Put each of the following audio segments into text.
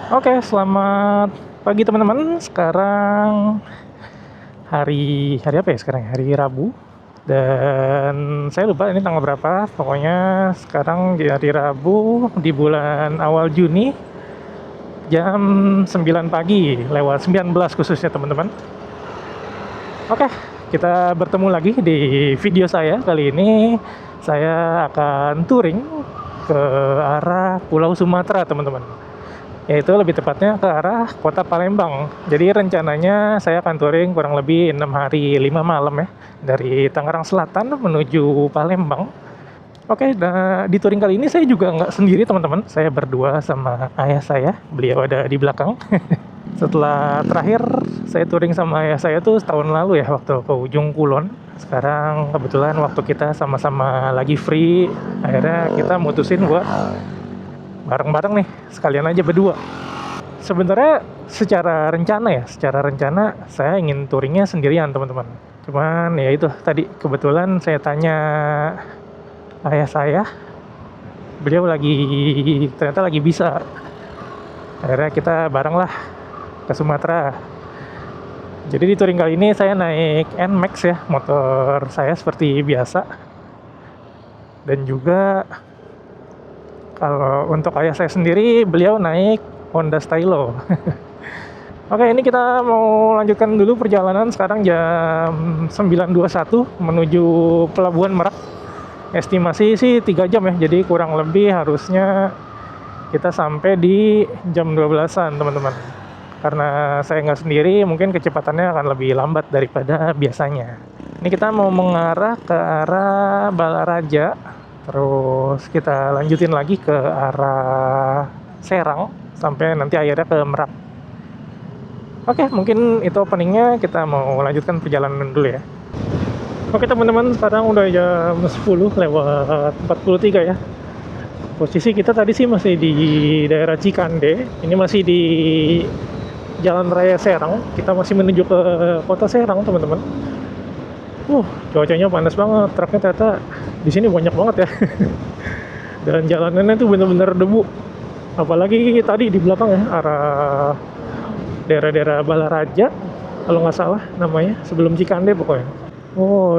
Oke, selamat pagi teman-teman. Sekarang hari apa ya sekarang ya? Hari Rabu. Dan saya lupa ini tanggal berapa. Pokoknya sekarang di hari Rabu di bulan awal Juni jam 9 pagi lewat 19 khususnya teman-teman. Oke, kita bertemu lagi di video saya. Kali ini saya akan touring ke arah Pulau Sumatera teman-teman, yaitu lebih tepatnya ke arah kota Palembang. Jadi rencananya saya akan touring kurang lebih 6 hari 5 malam ya, dari Tangerang Selatan menuju Palembang. Oke, nah di touring kali ini saya juga nggak sendiri teman-teman, saya berdua sama ayah saya, beliau ada di belakang. Setelah terakhir saya touring sama ayah saya tuh setahun lalu ya, waktu ke Ujung Kulon. Sekarang kebetulan waktu kita sama-sama lagi free, akhirnya kita mutusin buat bareng-bareng nih, sekalian aja berdua. Sebenarnya secara rencana saya ingin touringnya sendirian teman-teman. Cuman ya itu tadi kebetulan saya tanya ayah saya, beliau ternyata lagi bisa. Akhirnya kita bareng lah ke Sumatera. Jadi di touring kali ini saya naik NMAX ya, motor saya seperti biasa. Dan juga kalau untuk ayah saya sendiri, beliau naik Honda Stylo. Oke, ini kita mau lanjutkan dulu perjalanan. Sekarang jam 9.21 menuju Pelabuhan Merak. Estimasi sih 3 jam ya, jadi kurang lebih harusnya kita sampai di jam 12-an teman-teman. Karena saya nggak sendiri, mungkin kecepatannya akan lebih lambat daripada biasanya. Ini kita mau mengarah ke arah Balaraja, terus kita lanjutin lagi ke arah Serang, sampai nanti akhirnya ke Merak. Oke, mungkin itu openingnya, kita mau lanjutkan perjalanan dulu ya. Oke teman-teman, sekarang udah jam 10 lewat 43 ya. Posisi kita tadi sih masih di daerah Cikande, ini masih di Jalan Raya Serang, kita masih menuju ke kota Serang teman-teman. Cuacanya panas banget, truknya ternyata di sini banyak banget ya. Dan jalanannya tuh bener-bener debu. Apalagi tadi di belakang ya, arah daerah-daerah Balaraja, kalau nggak salah namanya, sebelum Cikande pokoknya.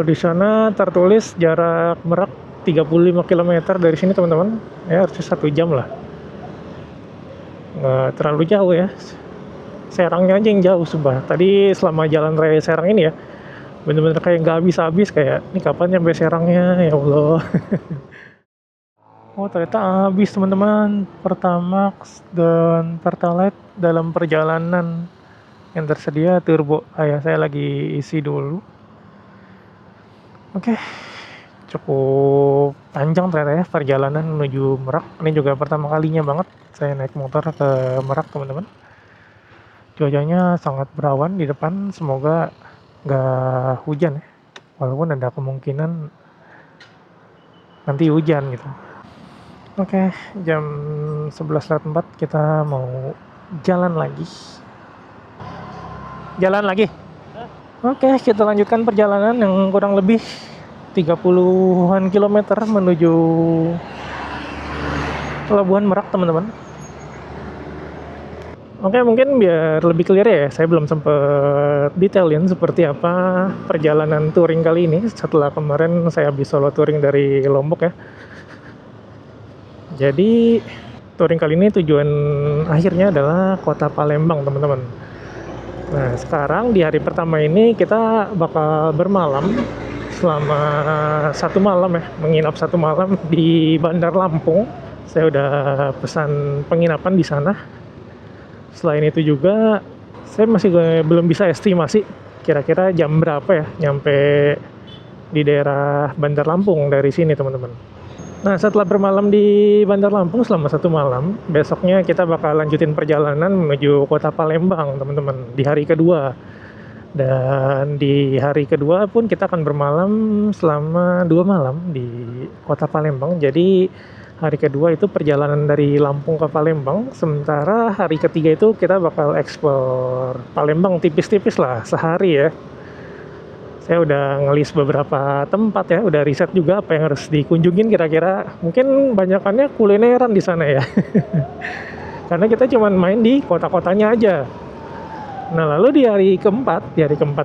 Di sana tertulis jarak Merak 35 km dari sini teman-teman. Ya harusnya 1 jam lah. Nggak terlalu jauh ya. Serangnya aja yang jauh sumpah. Tadi selama jalan raya Serang ini ya, bener-bener kayak nggak habis-habis, kayak ini kapan nyampe Serangnya ya Allah. Ternyata habis teman-teman, Pertamax dan Pertalite dalam perjalanan yang tersedia turbo. Ayah saya lagi isi dulu. Oke, cukup panjang ternyata ya perjalanan menuju Merak. Ini juga pertama kalinya banget saya naik motor ke Merak teman-teman. Cuacanya sangat berawan di depan, semoga nggak hujan ya, walaupun ada kemungkinan nanti hujan gitu. Oke, jam 11.04 kita mau jalan lagi. Oke, kita lanjutkan perjalanan yang kurang lebih 30-an kilometer menuju Pelabuhan Merak teman-teman. Oke, mungkin biar lebih clear ya, saya belum sempat detailin seperti apa perjalanan touring kali ini setelah kemarin saya habis solo touring dari Lombok ya. Jadi touring kali ini tujuan akhirnya adalah kota Palembang teman-teman. Nah sekarang di hari pertama ini kita bakal bermalam selama 1 malam ya, menginap 1 malam di Bandar Lampung. Saya udah pesan penginapan di sana. Selain itu juga saya masih belum bisa estimasi kira-kira jam berapa ya nyampe di daerah Bandar Lampung dari sini teman-teman. Nah setelah bermalam di Bandar Lampung selama 1 malam, besoknya kita bakal lanjutin perjalanan menuju kota Palembang teman-teman di hari kedua. Dan di hari kedua pun kita akan bermalam selama 2 malam di kota Palembang. Jadi hari kedua itu perjalanan dari Lampung ke Palembang, sementara hari ketiga itu kita bakal eksplor Palembang tipis-tipis lah sehari ya. Saya udah ngelis beberapa tempat ya, udah riset juga apa yang harus dikunjungin kira-kira. Mungkin banyakannya kulineran di sana ya. karena kita cuma main di kota-kotanya aja. Nah, lalu di hari keempat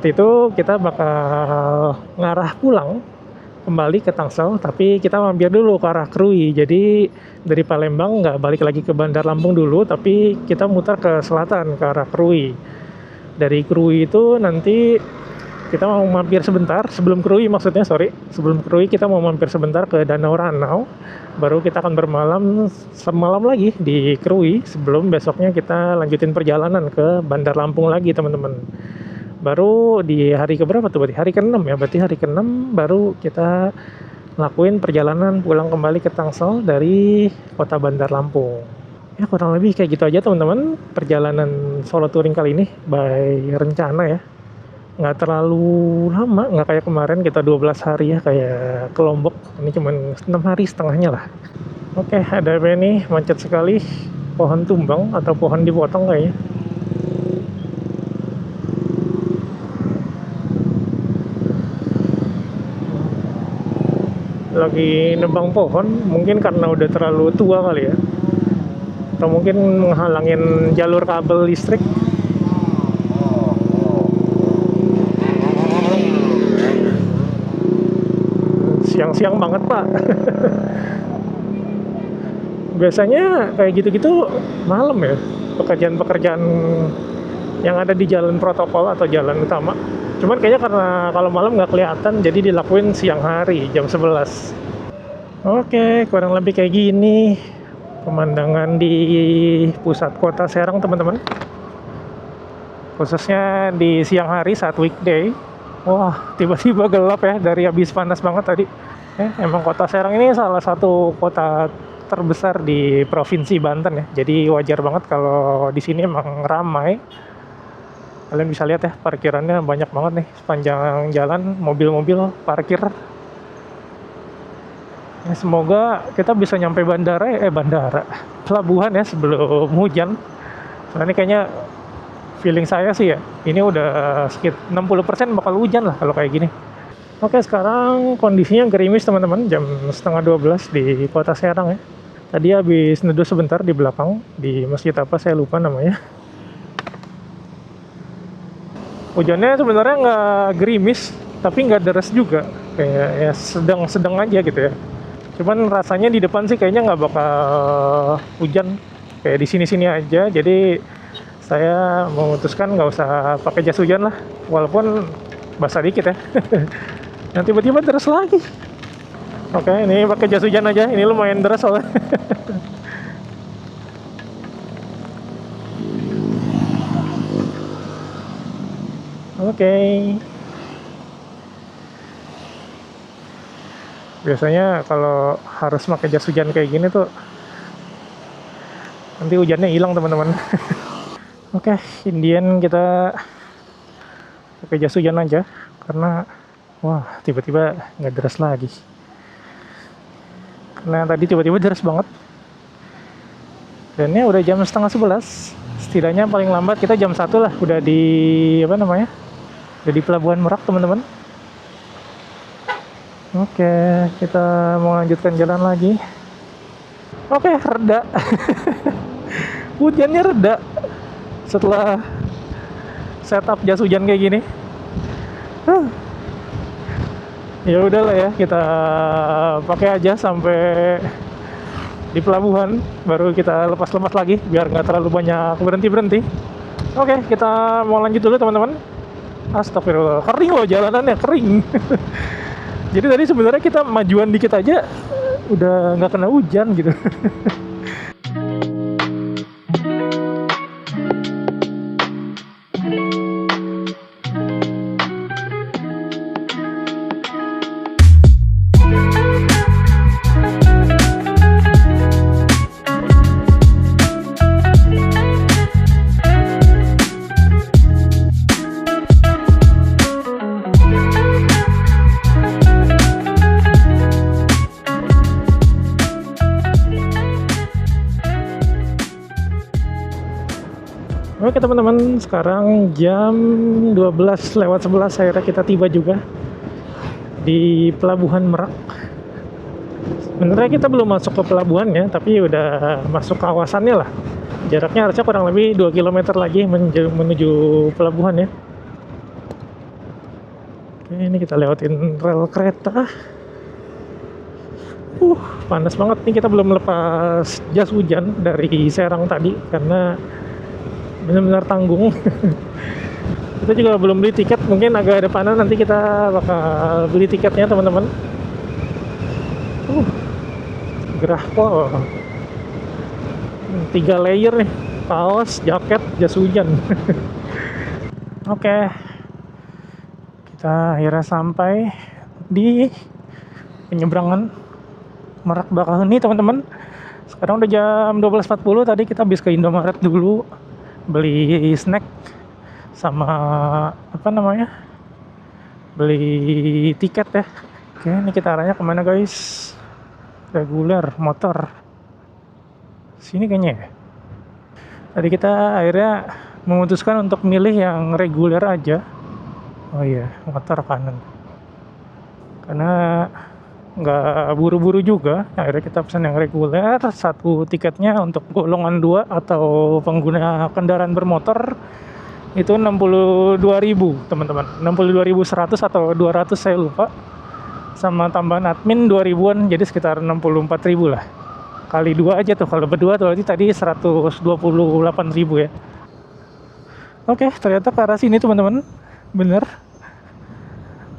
itu kita bakal ngarah pulang kembali ke Tangsel, tapi kita mampir dulu ke arah Krui. Jadi dari Palembang nggak balik lagi ke Bandar Lampung dulu, tapi kita muter ke selatan ke arah Krui. Dari Krui itu nanti kita mau mampir sebentar sebelum Krui, sebelum Krui kita mau mampir sebentar ke Danau Ranau, baru kita akan bermalam semalam lagi di Krui sebelum besoknya kita lanjutin perjalanan ke Bandar Lampung lagi teman-teman. Baru di hari keberapa tuh, berarti hari ke-6 ya, berarti hari ke-6 baru kita lakuin perjalanan pulang kembali ke Tangsel dari kota Bandar Lampung. Ya kurang lebih kayak gitu aja teman-teman perjalanan solo touring kali ini by rencana ya. Nggak terlalu lama, nggak kayak kemarin kita 12 hari ya kayak ke Lombok. Ini cuma 6 hari setengahnya lah. Oke, ada apa nih, macet sekali, pohon tumbang atau pohon dipotong kayaknya. Lagi nebang pohon, mungkin karena udah terlalu tua kali ya, atau mungkin menghalangin jalur kabel listrik. Siang-siang banget pak. Biasanya kayak gitu-gitu malam ya, pekerjaan-pekerjaan yang ada di jalan protokol atau jalan utama. Cuman kayaknya karena kalau malam nggak kelihatan, jadi dilakuin siang hari jam 11. Oke, kurang lebih kayak gini pemandangan di pusat kota Serang teman-teman, khususnya di siang hari saat weekday. Wah, tiba-tiba gelap ya dari habis panas banget tadi. Emang kota Serang ini salah satu kota terbesar di Provinsi Banten ya. Jadi wajar banget kalau di sini emang ramai. Kalian bisa lihat ya, parkirannya banyak banget nih sepanjang jalan, mobil-mobil parkir. Ya, semoga kita bisa nyampe pelabuhan ya sebelum hujan. Soalnya kayaknya feeling saya sih ya, ini udah sekitar 60% bakal hujan lah kalau kayak gini. Oke, sekarang kondisinya gerimis teman-teman, jam setengah 12 di kota Serang ya. Tadi habis neduh sebentar di belakang, di masjid apa saya lupa namanya. Hujannya sebenarnya nggak gerimis, tapi nggak deras juga, kayak ya sedang-sedang aja gitu ya. Cuman rasanya di depan sih kayaknya nggak bakal hujan, kayak di sini-sini aja. Jadi saya memutuskan nggak usah pakai jas hujan lah, walaupun basah dikit ya. Yang tiba-tiba deras lagi. Oke, ini pakai jas hujan aja, ini lumayan deras soalnya. Oke. Biasanya kalau harus pakai jas hujan kayak gini tuh nanti hujannya hilang teman-teman. Oke, Indian kita pakai jas hujan aja karena wah tiba-tiba nggak deras lagi. Karena tadi tiba-tiba deras banget. Dan ini udah jam setengah 11. Setidaknya paling lambat kita jam 1 lah udah di udah di Pelabuhan Merak teman-teman. Oke, kita mau lanjutkan jalan lagi. Oke, reda. Hujannya reda setelah setup jas hujan kayak gini. Ya udahlah ya, kita pakai aja sampai di pelabuhan, baru kita lepas-lepas lagi biar nggak terlalu banyak berhenti-berhenti. Oke, kita mau lanjut dulu teman-teman. Astagfirullah, kering loh jalanannya, kering. Jadi tadi sebenarnya kita majuan dikit aja udah nggak kena hujan gitu. Oke teman-teman, sekarang jam 12:11 akhirnya kita tiba juga di Pelabuhan Merak. Sebenarnya kita belum masuk ke pelabuhan ya, tapi udah masuk kawasannya lah. Jaraknya harusnya kurang lebih 2 kilometer lagi menuju pelabuhan ya. Oke, ini kita lewatin rel kereta. Panas banget nih, kita belum lepas jas hujan dari Serang tadi karena benar-benar tanggung. Kita juga belum beli tiket, mungkin agak depanan nanti kita bakal beli tiketnya teman-teman. Gerah pol. 3 layer nih, kaos, jaket, jas hujan. Oke, kita akhirnya sampai di penyeberangan Merak Bakaheni teman-teman. Sekarang udah jam 12.40, tadi kita habis ke Indomaret dulu beli snack sama beli tiket ya. Oke, ini kita arahnya kemana guys? Reguler motor sini kayaknya ya. Tadi kita akhirnya memutuskan untuk milih yang reguler aja. Oh iya, motor kanan, karena nggak buru-buru juga. Akhirnya kita pesan yang reguler. Satu tiketnya untuk golongan 2 atau pengguna kendaraan bermotor itu 62.000 teman-teman, 62.100 atau 200 saya lupa, sama tambahan admin 2000-an, jadi sekitar 64.000 lah. Kali 2 aja tuh, kalau berdua tuh tadi 128.000 ya. Oke, ternyata ke arah sini teman-teman. Bener,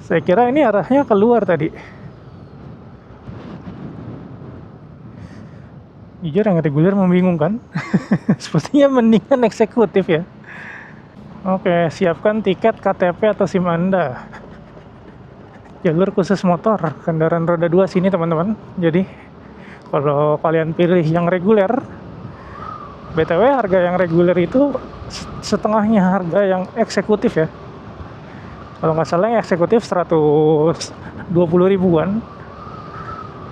saya kira ini arahnya keluar tadi. Jujur yang reguler membingungkan. Sepertinya mendingan eksekutif ya. Oke, siapkan tiket, KTP atau SIM Anda. Jalur khusus motor kendaraan roda 2 sini teman-teman. Jadi kalau kalian pilih yang reguler, BTW harga yang reguler itu setengahnya harga yang eksekutif ya. Kalau nggak salah yang eksekutif 120 ribuan.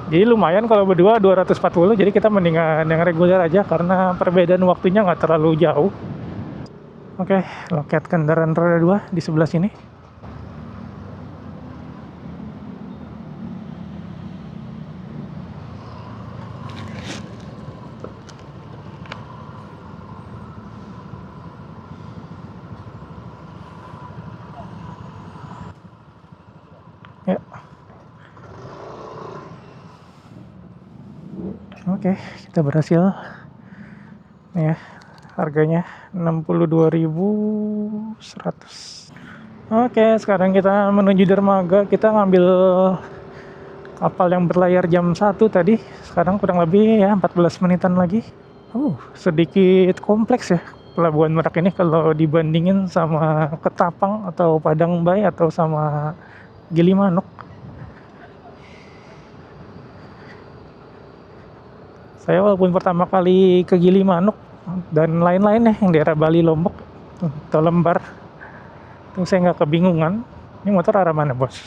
Jadi lumayan kalau berdua 240, jadi kita mendingan yang reguler aja karena perbedaan waktunya nggak terlalu jauh. Oke, loket kendaraan roda 2 di sebelah sini. Ya. Oke, kita berhasil. Nih ya, harganya 62.100. Oke, sekarang kita menuju dermaga. Kita ngambil kapal yang berlayar jam 1 tadi. Sekarang kurang lebih ya 14 menitan lagi. Sedikit kompleks ya Pelabuhan Merak ini kalau dibandingin sama Ketapang atau Padang Bay atau sama Gilimanuk. Saya walaupun pertama kali ke Gilimanuk dan lain-lain ya, yang daerah Bali, Lombok, atau Lembar, itu saya nggak kebingungan. Ini motor arah mana bos?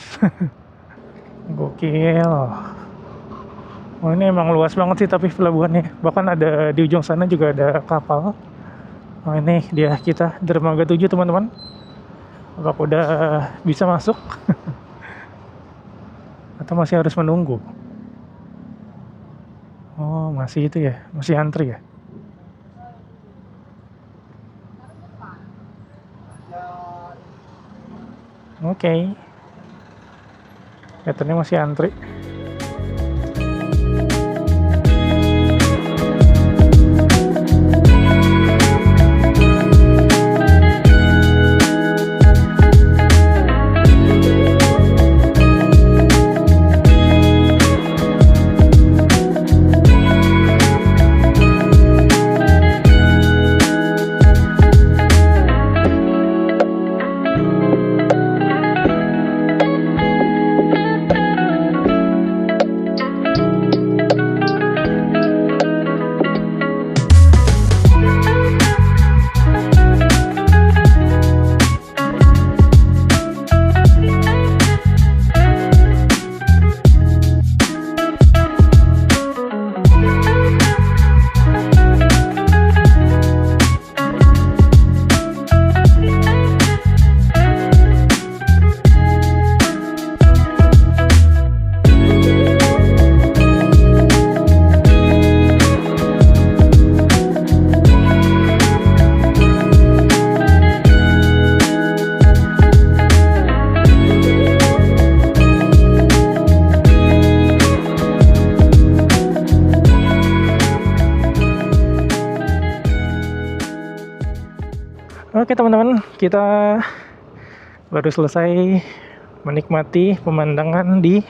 Gokil. Oh, ini emang luas banget sih tapi pelabuhannya. Bahkan ada di ujung sana juga ada kapal. Oh, ini dia kita dermaga 7 teman-teman. Apakah udah bisa masuk? Atau masih harus menunggu? Oh, masih itu ya, masih antri ya. Oke. Kelihatannya masih antri. Oke teman-teman, kita baru selesai menikmati pemandangan di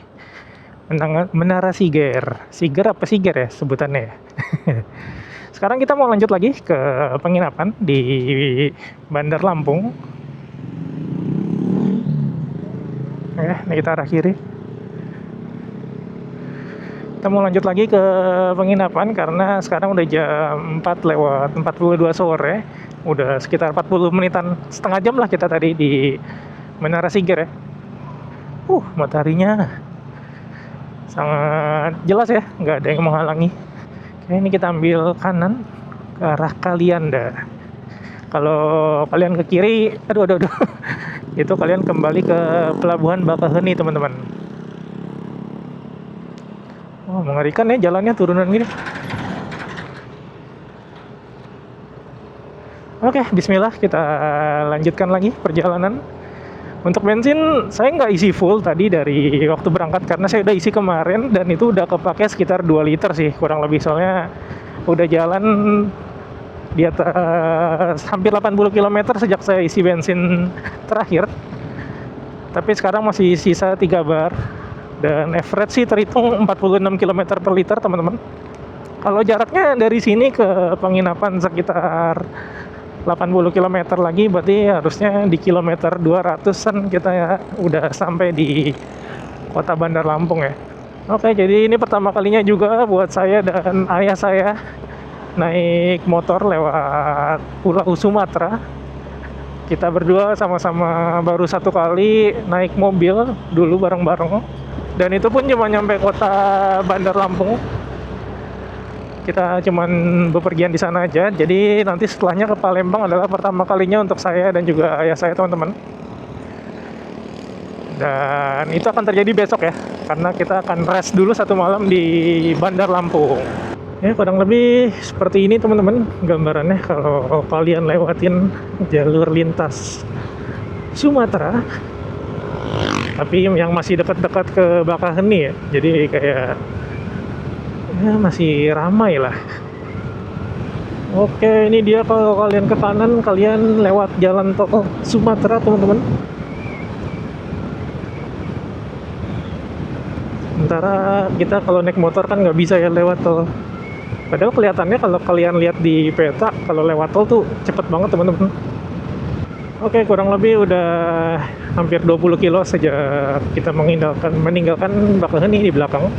Menara Siger. Siger apa Siger ya sebutannya ya? Sekarang kita mau lanjut lagi ke penginapan di Bandar Lampung. Ini kita arah kiri. Kita mau lanjut lagi ke penginapan karena sekarang udah jam 4 lewat 42 sore. Udah sekitar 40 menitan, setengah jam lah kita tadi di Menara Siger ya. Mataharinya sangat jelas ya, nggak ada yang menghalangi. Oke, ini kita ambil kanan ke arah Kalianda. Kalau kalian ke kiri, aduh. Itu kalian kembali ke Pelabuhan Bakaheni, teman-teman. Mengerikan ya jalannya, turunan gini. Oke, bismillah, kita lanjutkan lagi perjalanan. Untuk bensin, saya nggak isi full tadi dari waktu berangkat karena saya udah isi kemarin dan itu udah kepake sekitar 2 liter sih, kurang lebih. Soalnya udah jalan di atas hampir 80 km sejak saya isi bensin terakhir. Tapi sekarang masih sisa 3 bar dan average sih terhitung 46 km per liter, teman-teman. Kalau jaraknya dari sini ke penginapan sekitar 80 km lagi, berarti harusnya di kilometer 200-an kita ya udah sampai di kota Bandar Lampung ya. Oke, jadi ini pertama kalinya juga buat saya dan ayah saya naik motor lewat Pulau Sumatera. Kita berdua sama-sama baru 1 kali naik mobil dulu bareng-bareng, dan itu pun cuma nyampe kota Bandar Lampung. Kita cuman bepergian di sana aja. Jadi nanti setelahnya ke Palembang adalah pertama kalinya untuk saya dan juga ayah saya, teman-teman. Dan itu akan terjadi besok ya, karena kita akan rest dulu 1 malam di Bandar Lampung. Ya, kurang lebih seperti ini, teman-teman, gambarannya kalau kalian lewatin jalur lintas Sumatera. Tapi yang masih dekat-dekat ke Bakaheni ya. Jadi kayak ya masih ramai lah. Oke, ini dia kalau kalian ke kanan, kalian lewat jalan tol Sumatera, teman-teman. Sementara kita kalau naik motor kan nggak bisa ya lewat tol. Padahal kelihatannya kalau kalian lihat di peta, kalau lewat tol tuh cepet banget, teman-teman. Oke, kurang lebih udah hampir 20 kilo sejak kita meninggalkan Bakaheni di belakang.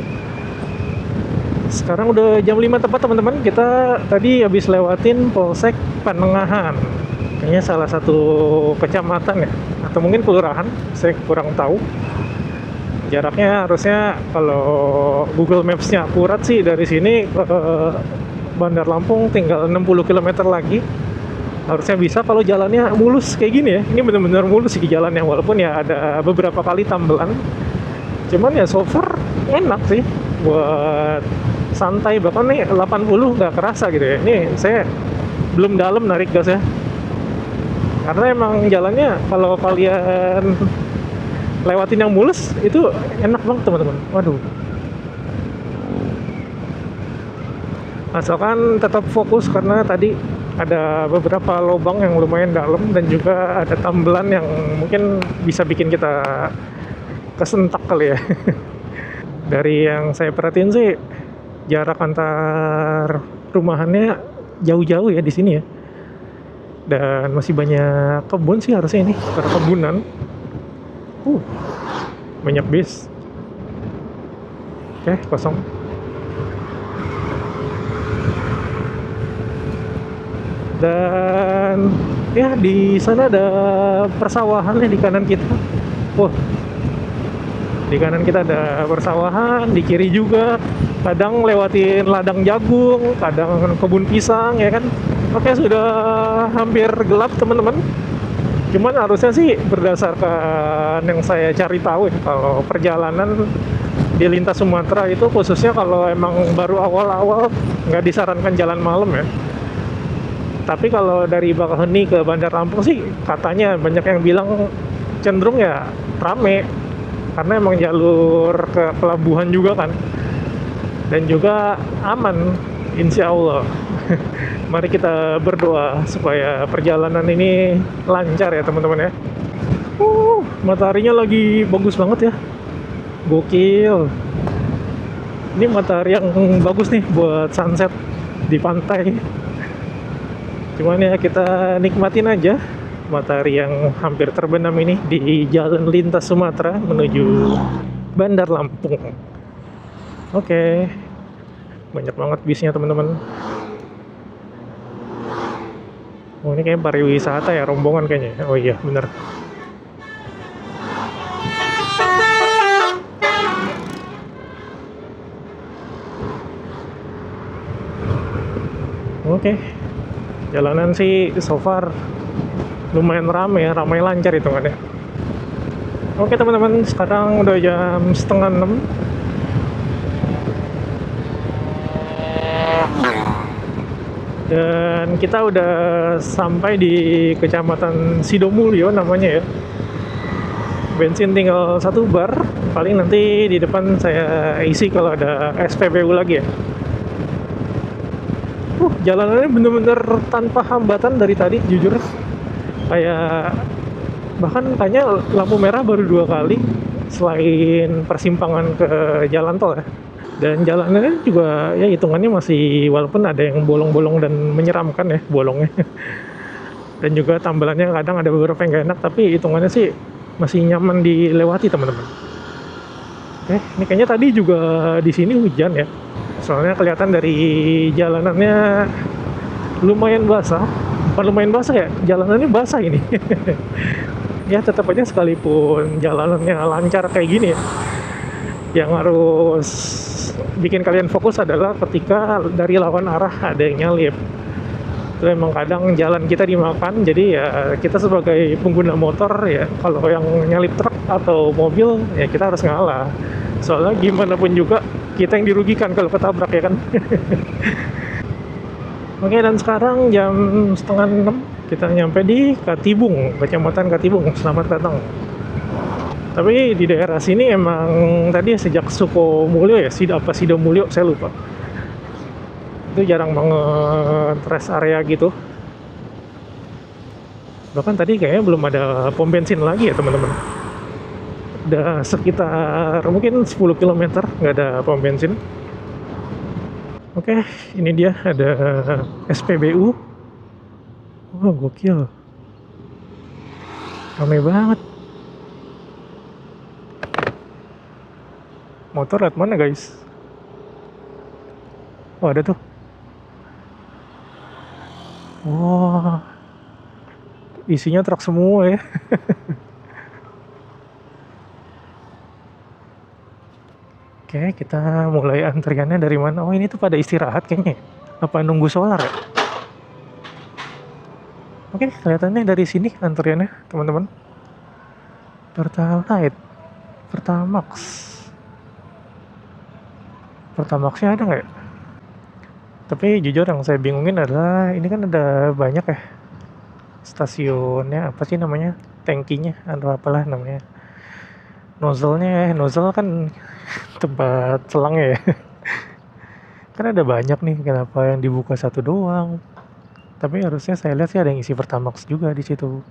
Sekarang udah jam 5 tepat, teman-teman. Kita tadi habis lewatin Polsek Panengahan. Kayaknya salah satu kecamatan ya, atau mungkin kelurahan, saya kurang tahu. Jaraknya harusnya kalau Google Maps-nya akurat sih dari sini ke Bandar Lampung tinggal 60 km lagi. Harusnya bisa kalau jalannya mulus kayak gini ya. Ini benar-benar mulus sih jalannya, walaupun ya ada beberapa kali tambelan. Cuman ya so far enak sih buat santai, bahkan nih 80 nggak kerasa gitu ya. Ini saya belum dalam narik gas ya, karena emang jalannya kalau kalian lewatin yang mulus itu enak banget, teman-teman. Waduh, asalkan tetap fokus karena tadi ada beberapa lubang yang lumayan dalam dan juga ada tambelan yang mungkin bisa bikin kita kesentak kali ya. Dari yang saya perhatiin sih jarak antar rumahannya jauh-jauh ya di sini ya. Dan masih banyak kebun sih harusnya ini, perkebunan. Banyak bis. Oke, kosong. Dan ya di sana ada persawahan ya di kanan kita. Di kanan kita ada persawahan, di kiri juga. Kadang lewatin ladang jagung, kadang kebun pisang ya kan. Oke, sudah hampir gelap, teman-teman. Cuman harusnya sih berdasarkan yang saya cari tahu ya, kalau perjalanan di lintas Sumatera itu khususnya kalau emang baru awal-awal nggak disarankan jalan malam ya. Tapi kalau dari Bakaheni ke Bandar Lampung sih katanya banyak yang bilang cenderung ya rame, karena emang jalur ke pelabuhan juga kan, dan juga aman insya Allah. Mari kita berdoa supaya perjalanan ini lancar ya teman-teman ya. Mataharinya lagi bagus banget ya. Gokil. Ini matahari yang bagus nih buat sunset di pantai. Cuman ya kita nikmatin aja matahari yang hampir terbenam ini di jalan lintas Sumatera menuju Bandar Lampung. Oke. Banyak banget bisnya teman-teman. Oh ini kayak pariwisata ya, rombongan kayaknya. Oh iya bener. Oke, jalanan sih so far lumayan ramai ya, ramai lancar hitungannya. Oke teman-teman, sekarang udah jam setengah 6. Dan kita udah sampai di Kecamatan Sidomulyo namanya ya. Bensin tinggal 1 bar, paling nanti di depan saya isi kalau ada SPBU lagi ya. Jalanannya bener-bener tanpa hambatan dari tadi, jujur. Kayak bahkan kayaknya lampu merah baru 2 kali selain persimpangan ke jalan tol ya. Dan jalanannya juga ya hitungannya masih, walaupun ada yang bolong-bolong dan menyeramkan ya bolongnya. Dan juga tambalannya kadang ada beberapa yang gak enak, tapi hitungannya sih masih nyaman dilewati teman-teman. Ini kayaknya tadi juga di sini hujan ya. Soalnya kelihatan dari jalanannya lumayan basah. Bukan lumayan basah ya, jalanannya basah ini. Ya tetap aja sekalipun jalanannya lancar kayak gini ya, yang harus bikin kalian fokus adalah ketika dari lawan arah ada yang nyalip. Itu emang kadang jalan kita dimakan, jadi ya kita sebagai pengguna motor ya, kalau yang nyalip truk atau mobil ya kita harus ngalah. Soalnya gimana pun juga kita yang dirugikan kalau ketabrak ya kan. Oke, dan sekarang jam setengah 6 kita nyampe di Katibung, Kecamatan Katibung. Selamat datang. Tapi di daerah sini emang tadi sejak Sukomulyo ya, Sidomulyo saya lupa. Itu jarang banget rest area gitu. Bahkan tadi kayaknya belum ada pom bensin lagi ya teman-teman. Udah sekitar mungkin 10 km nggak ada pom bensin. Oke, ini dia ada SPBU. Wah, gokil. Ramai banget. Motor lihat mana guys? Oh ada tuh. Wah, isinya truk semua ya. Oke, kita mulai antriannya dari mana? Oh ini tuh pada istirahat kayaknya. Apa nunggu solar ya? Oke, kelihatannya dari sini antriannya teman-teman. Pertalite, Pertamax. Pertamaxnya ada nggak ya? Tapi jujur yang saya bingungin adalah ini kan ada banyak ya stasiunnya, apa sih namanya, tangkinya atau apalah namanya, nozzle-nya. Nozzle kan tempat selangnya ya. Kan ada banyak nih, kenapa yang dibuka satu doang? Tapi harusnya saya lihat sih ada yang isi Pertamax juga di situ.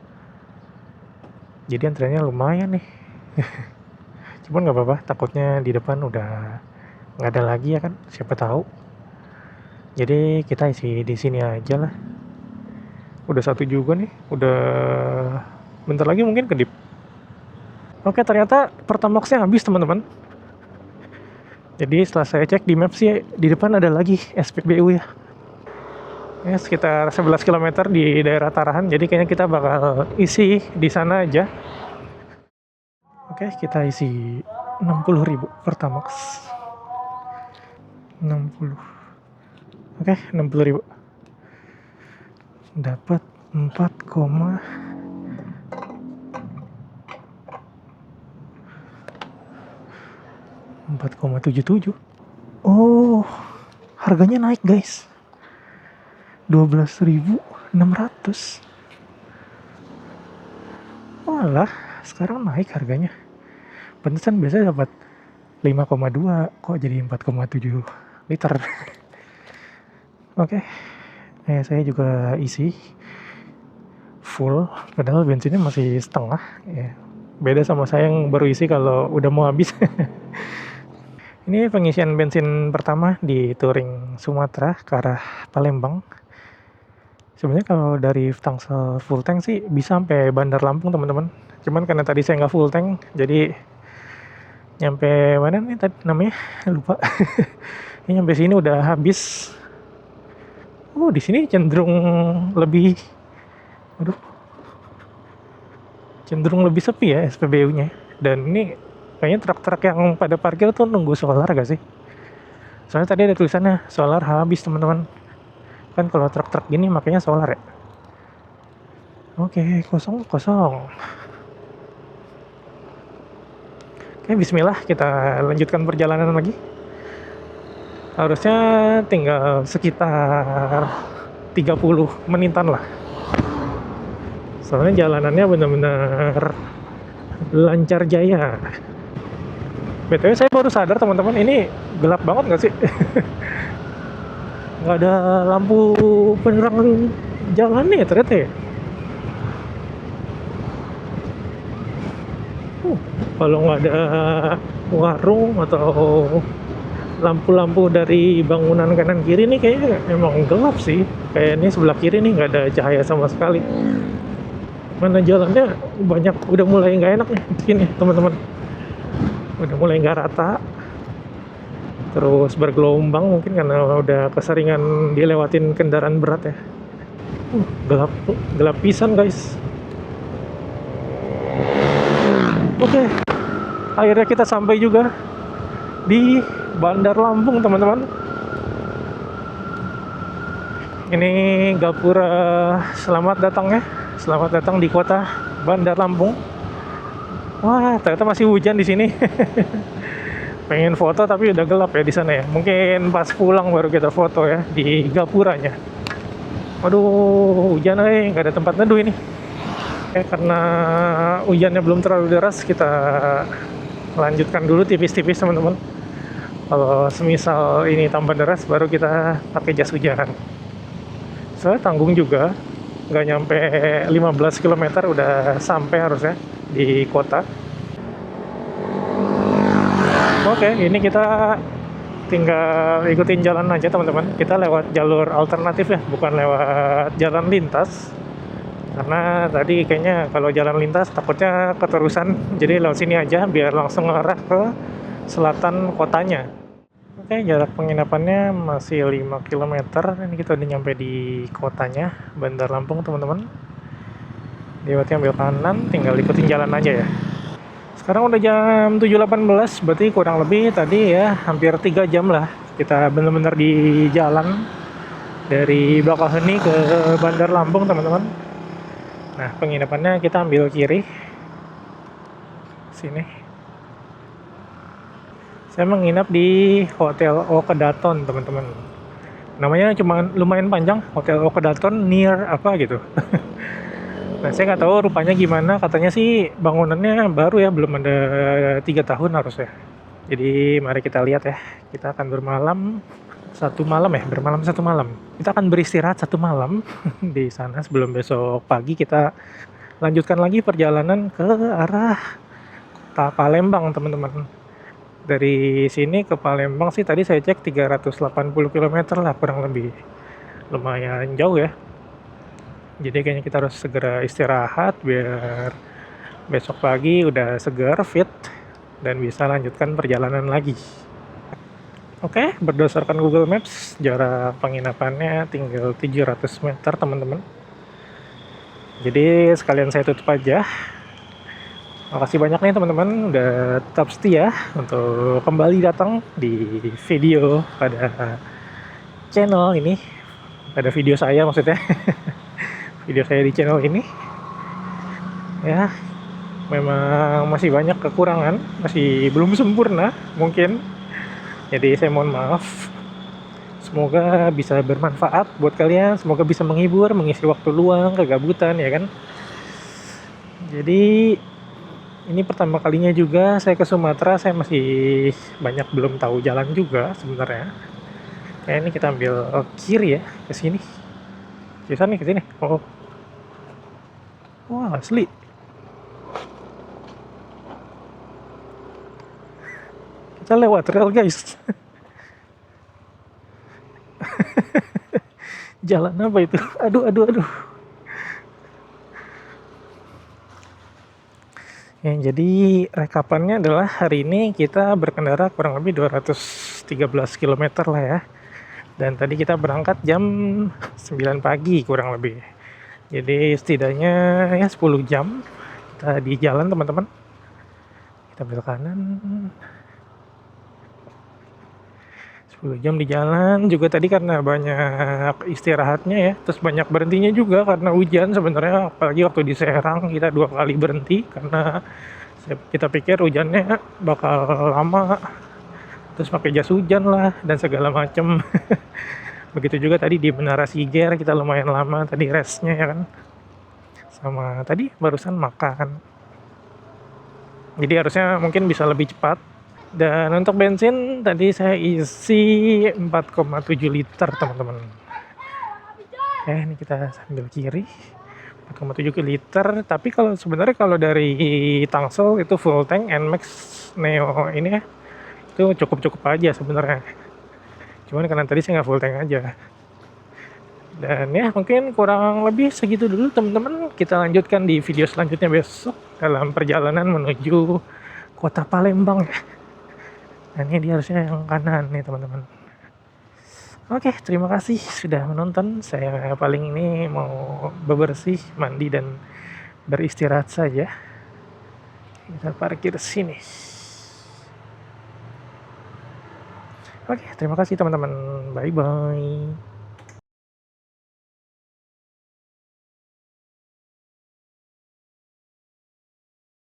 Jadi antriannya lumayan nih. Cuman nggak apa-apa, takutnya di depan udah nggak ada lagi ya kan, siapa tahu. Jadi kita isi di sini aja lah. Udah satu juga nih, udah bentar lagi mungkin kedip. Oke, ternyata Pertamaxnya habis teman-teman. Jadi setelah saya cek di map sih di depan ada lagi SPBU ya. Ya sekitar 11 km di daerah Tarahan. Jadi kayaknya kita bakal isi di sana aja. Oke, kita isi 60.000 Pertamax. 60. Oke, 60.000. Dapat 4,77. Oh, harganya naik guys. 12.600. Walah, sekarang naik harganya. Pantesan biasanya dapat 5,2, kok jadi 4,7 liter. Oke, Saya juga isi full, padahal bensinnya masih setengah ya. Beda sama saya yang baru isi kalau udah mau habis. Ini pengisian bensin pertama di touring Sumatera ke arah Palembang. Sebenarnya kalau dari Tangsel full tank sih bisa sampai Bandar Lampung teman-teman. Cuman karena tadi saya nggak full tank, jadi nyampe mana nih tadi namanya? Lupa. Ini nyampe sini udah habis. Oh, di sini cenderung lebih, aduh, cenderung lebih sepi ya SPBU-nya. Dan ini kayaknya truk-truk yang pada parkir tuh nunggu solar gak sih? Soalnya tadi ada tulisannya solar habis teman-teman. Kan kalau truk-truk gini makanya solar ya. Oke, kosong kosong. Oke, bismillah, kita lanjutkan perjalanan lagi. Harusnya tinggal sekitar 30 menitan lah. Soalnya jalanannya benar-benar lancar jaya. BTW saya baru sadar teman-teman, ini gelap banget nggak sih? Nggak ada lampu penerangan jalan nih ternyata ya. Kalau nggak ada warung atau lampu-lampu dari bangunan kanan kiri nih kayaknya emang gelap sih. Kayak ini sebelah kiri nih nggak ada cahaya sama sekali. Mana jalannya banyak udah mulai nggak enak nih sini teman-teman. Udah mulai nggak rata. Terus bergelombang mungkin karena udah keseringan dilewatin kendaraan berat ya. Gelap pisan guys. Oke, akhirnya kita sampai juga di Bandar Lampung teman-teman. Ini Gapura, selamat datang ya. Selamat datang di kota Bandar Lampung. Wah, ternyata masih hujan di sini. Pengen foto tapi udah gelap ya di sana ya. Mungkin pas pulang baru kita foto ya di Gapuranya. Waduh, hujan nggak ada tempat neduh ini. Karena hujannya belum terlalu deras, kita lanjutkan dulu tipis-tipis teman-teman. Kalau semisal ini tambah deras, baru kita pakai jas hujan. Soalnya tanggung juga, nggak nyampe 15 km udah sampai harusnya di kota. Oke, ini kita tinggal ikutin jalan aja teman-teman. Kita lewat jalur alternatif ya, bukan lewat jalan lintas. Karena tadi kayaknya kalau jalan lintas takutnya keterusan, jadi lewat sini aja biar langsung ngarah ke selatan kotanya. Oke, jarak penginapannya masih 5 km. Ini kita udah nyampe di kotanya Bandar Lampung teman-teman. Lewatnya ambil kanan, tinggal ikutin jalan aja ya. Sekarang udah jam 7.18, berarti kurang lebih tadi ya hampir 3 jam lah kita bener-bener di jalan dari Bakauheni ke Bandar Lampung teman-teman. Nah, penginapannya kita ambil kiri sini. Saya menginap di Hotel Okedaton teman-teman. Namanya cuma lumayan panjang, Hotel Okedaton near apa gitu. Nah, saya nggak tahu rupanya gimana. Katanya sih bangunannya baru ya, belum ada 3 tahun harusnya. Jadi mari kita lihat ya. Kita akan bermalam 1 malam ya, bermalam 1 malam. Kita akan beristirahat 1 malam di sana sebelum besok pagi kita lanjutkan lagi perjalanan ke arah kota Palembang teman-teman. Dari sini ke Palembang sih tadi saya cek 380 km lah kurang lebih. Lumayan jauh ya. Jadi kayaknya kita harus segera istirahat biar besok pagi udah segar, fit, dan bisa lanjutkan perjalanan lagi. Oke, berdasarkan Google Maps, jarak penginapannya tinggal 700 meter teman-teman. Jadi sekalian saya tutup aja. Makasih banyak nih teman-teman udah tetap setia untuk kembali datang di video pada channel ini. Pada video saya maksudnya. Video saya di channel ini. Ya, memang masih banyak kekurangan, masih belum sempurna mungkin. Jadi saya mohon maaf. Semoga bisa bermanfaat buat kalian, semoga bisa menghibur, mengisi waktu luang, kegabutan ya kan. Jadi ini pertama kalinya juga saya ke Sumatera, saya masih banyak belum tahu jalan juga sebenarnya. Kayak ini kita ambil kiri ya ke sini. Bisa nih ke sini. Oh, wah asli. Kita lewat rel guys. Jalan apa itu? Aduh, aduh, aduh. Ya, jadi rekapannya adalah hari ini kita berkendara kurang lebih 213 kilometer lah ya. Dan tadi kita berangkat jam 9 pagi kurang lebih. Jadi setidaknya ya 10 jam kita di jalan teman-teman. Kita belok kanan. 10 jam di jalan juga tadi karena banyak istirahatnya ya. Terus banyak berhentinya juga karena hujan sebenarnya, apalagi waktu di Serang kita 2 kali berhenti karena kita pikir hujannya bakal lama. Terus pakai jas hujan lah dan segala macem. Begitu juga tadi di Menara Siger kita lumayan lama tadi restnya ya kan. Sama tadi barusan makan. Jadi harusnya mungkin bisa lebih cepat. Dan untuk bensin tadi saya isi 4,7 liter teman-teman. Ini kita sambil kiri. 4,7 liter. Tapi kalau sebenarnya kalau dari Tangsel itu full tank Nmax Neo ini ya, itu cukup-cukup aja sebenarnya. Cuman karena tadi saya nggak full tank aja. Dan ya mungkin kurang lebih segitu dulu teman-teman. Kita lanjutkan di video selanjutnya besok dalam perjalanan menuju kota Palembang ya. Nah ini dia harusnya yang kanan nih teman-teman. Oke, terima kasih sudah menonton. Saya paling ini mau bebersih, mandi dan beristirahat saja. Kita parkir sini. Oke, terima kasih teman-teman. Bye bye.